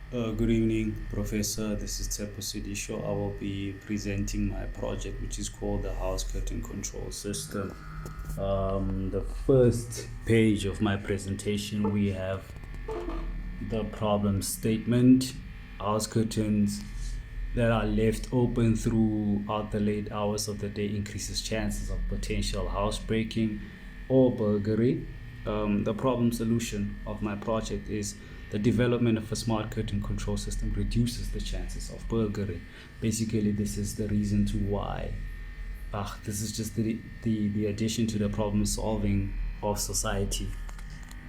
Good evening, Professor. This is Tepo Sidisho. I will be presenting my project, which is called the House Curtain Control System. The first page of my presentation, we have the problem statement. House curtains that are left open throughout the late hours of the day increases chances of potential housebreaking or burglary. The problem solution of my project is the development of a smart curtain control system reduces the chances of burglary. Basically, this is the reason to why. This is just the addition to the problem solving of society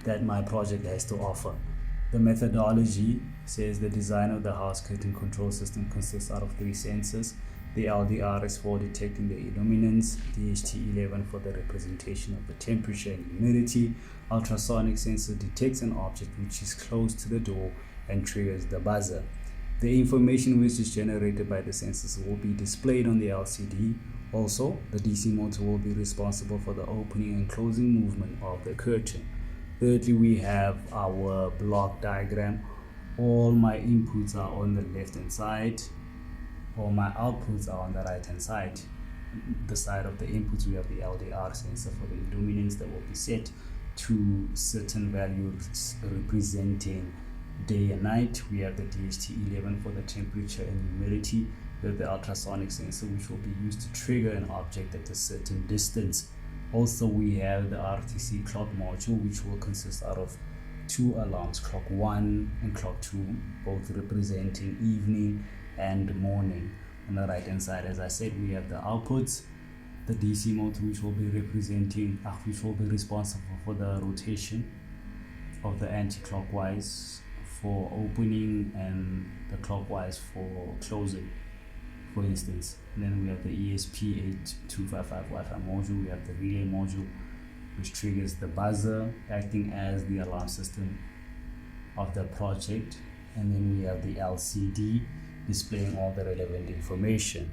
that my project has to offer. The methodology says the design of the house curtain control system consists out of three sensors. The LDR is for detecting the illuminance, DHT11 for the representation of the temperature and humidity. Ultrasonic sensor detects an object which is close to the door and triggers the buzzer. The information which is generated by the sensors will be displayed on the LCD. Also, the DC motor will be responsible for the opening and closing movement of the curtain. Thirdly, we have our block diagram. All my inputs are on the left hand side. All my outputs are on the right hand side. The side of the inputs, we have the LDR sensor for the illuminance that will be set to certain values representing day and night. We have the DHT11 for the temperature and humidity. We have the ultrasonic sensor, which will be used to trigger an object at a certain distance. Also, we have the RTC clock module, which will consist out of two alarms, clock 1 and clock 2, both representing evening and morning. On the right hand side, as I said, we have the outputs, the DC motor, which will be responsible for the rotation of the anti-clockwise for opening and the clockwise for closing, for instance. And then we have the ESP8255 Wi-Fi module. We have the relay module, which triggers the buzzer, acting as the alarm system of the project. And then we have the LCD displaying all the relevant information.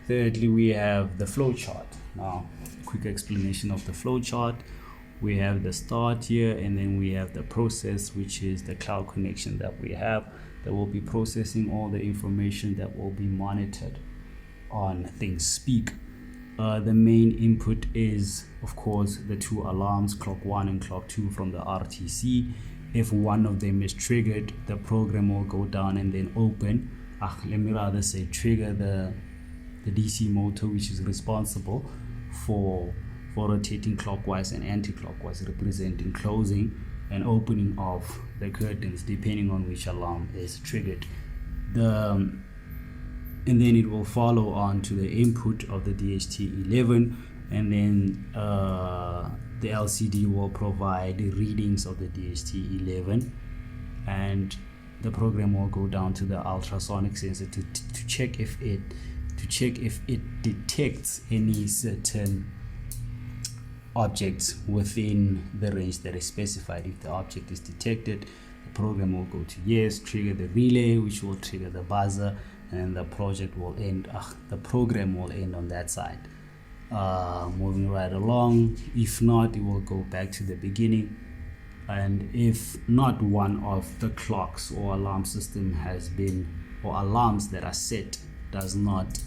Thirdly, we have the flow chart. Now, quick explanation of the flow chart. We have the start here, and then we have the process, which is the cloud connection that we have that will be processing all the information that will be monitored on ThinkSpeak. The main input is, of course, the two alarms, clock 1 and clock 2 from the RTC. If one of them is triggered, the program will go down and then open. Let me rather say trigger the DC motor, which is responsible for rotating clockwise and anti-clockwise, representing closing and opening of the curtains depending on which alarm is triggered. And then it will follow on to the input of the DHT11, and then the LCD will provide readings of the DHT11, and the program will go down to the ultrasonic sensor to check if it detects any certain objects within the range that is specified. If the object is detected, the program will go to yes, trigger the relay, which will trigger the buzzer, and the project will end. The program will end on that side. Moving right along. If not, it will go back to the beginning. And if not one of the clocks or alarm system has been, or alarms that are set does not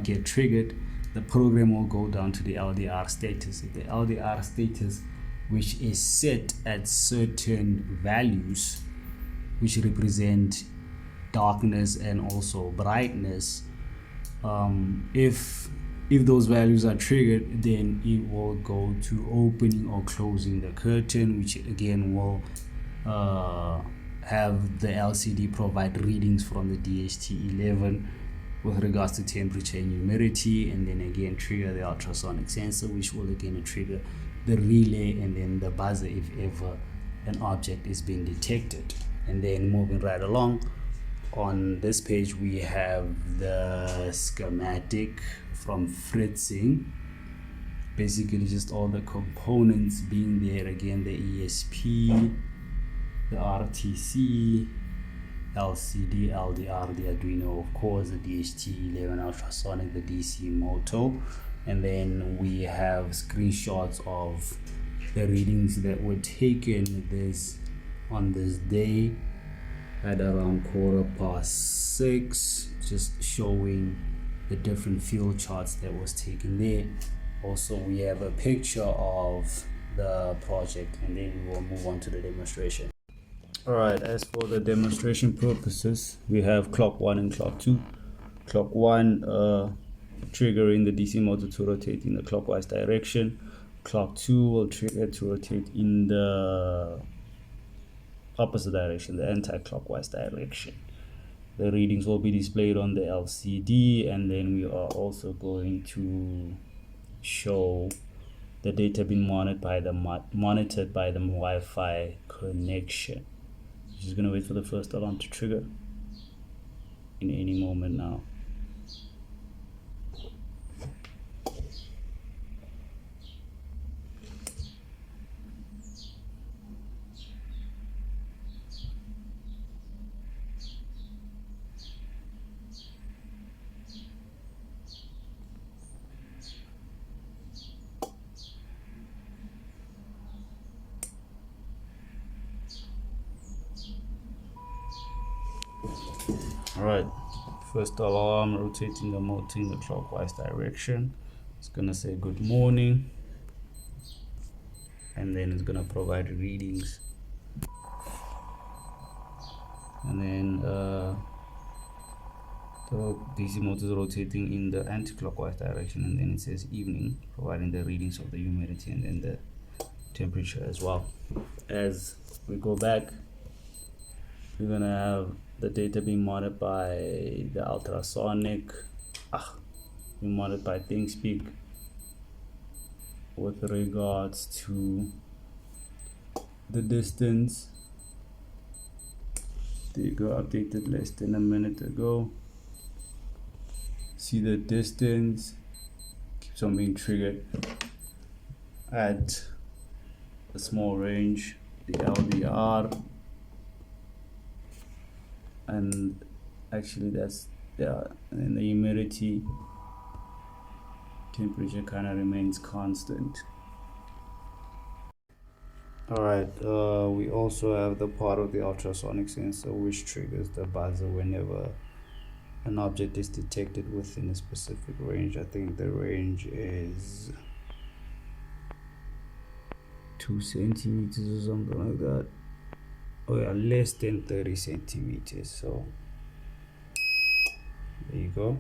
get triggered, the program will go down to the LDR status. If the LDR status, which is set at certain values, which represent darkness and also brightness, if those values are triggered, then it will go to opening or closing the curtain, which again will have the LCD provide readings from the DHT11 with regards to temperature and humidity, and then again trigger the ultrasonic sensor, which will again trigger the relay and then the buzzer if ever an object is being detected. And then moving right along, on this page we have the schematic from Fritzing, basically just all the components being there. Again, the ESP, the RTC, LCD, LDR, the Arduino, of course, the DHT11 ultrasonic, the DC motor, and then we have screenshots of the readings that were taken. There's on this day at around 6:15, just showing the different field charts that was taken there. Also, we have a picture of the project, and then we will move on to the demonstration. All right, as for the demonstration purposes, we have clock 1 and clock 2. Clock 1 triggering the DC motor to rotate in the clockwise direction. Clock 2 will trigger to rotate in the opposite direction, the anti-clockwise direction. The readings will be displayed on the LCD, and then we are also going to show the data being monitored by the Wi-Fi connection. Just gonna wait for the first alarm to trigger in any moment now. All right, first alarm rotating the motor in the clockwise direction. It's gonna say good morning, and then it's gonna provide readings, and then the DC motor is rotating in the anti-clockwise direction, and then it says evening, providing the readings of the humidity and then the temperature as well. As we go back, we're gonna have the data being monitored by the ultrasonic, being monitored by ThinkSpeak with regards to the distance. They got updated less than a minute ago. See the distance keeps on being triggered at a small range, the LDR, and actually that's and the humidity temperature kind of remains constant. All right, we also have the part of the ultrasonic sensor which triggers the buzzer whenever an object is detected within a specific range. I think the range is 2 centimeters or something like that. Oh yeah, less than 30 centimeters. So there you go.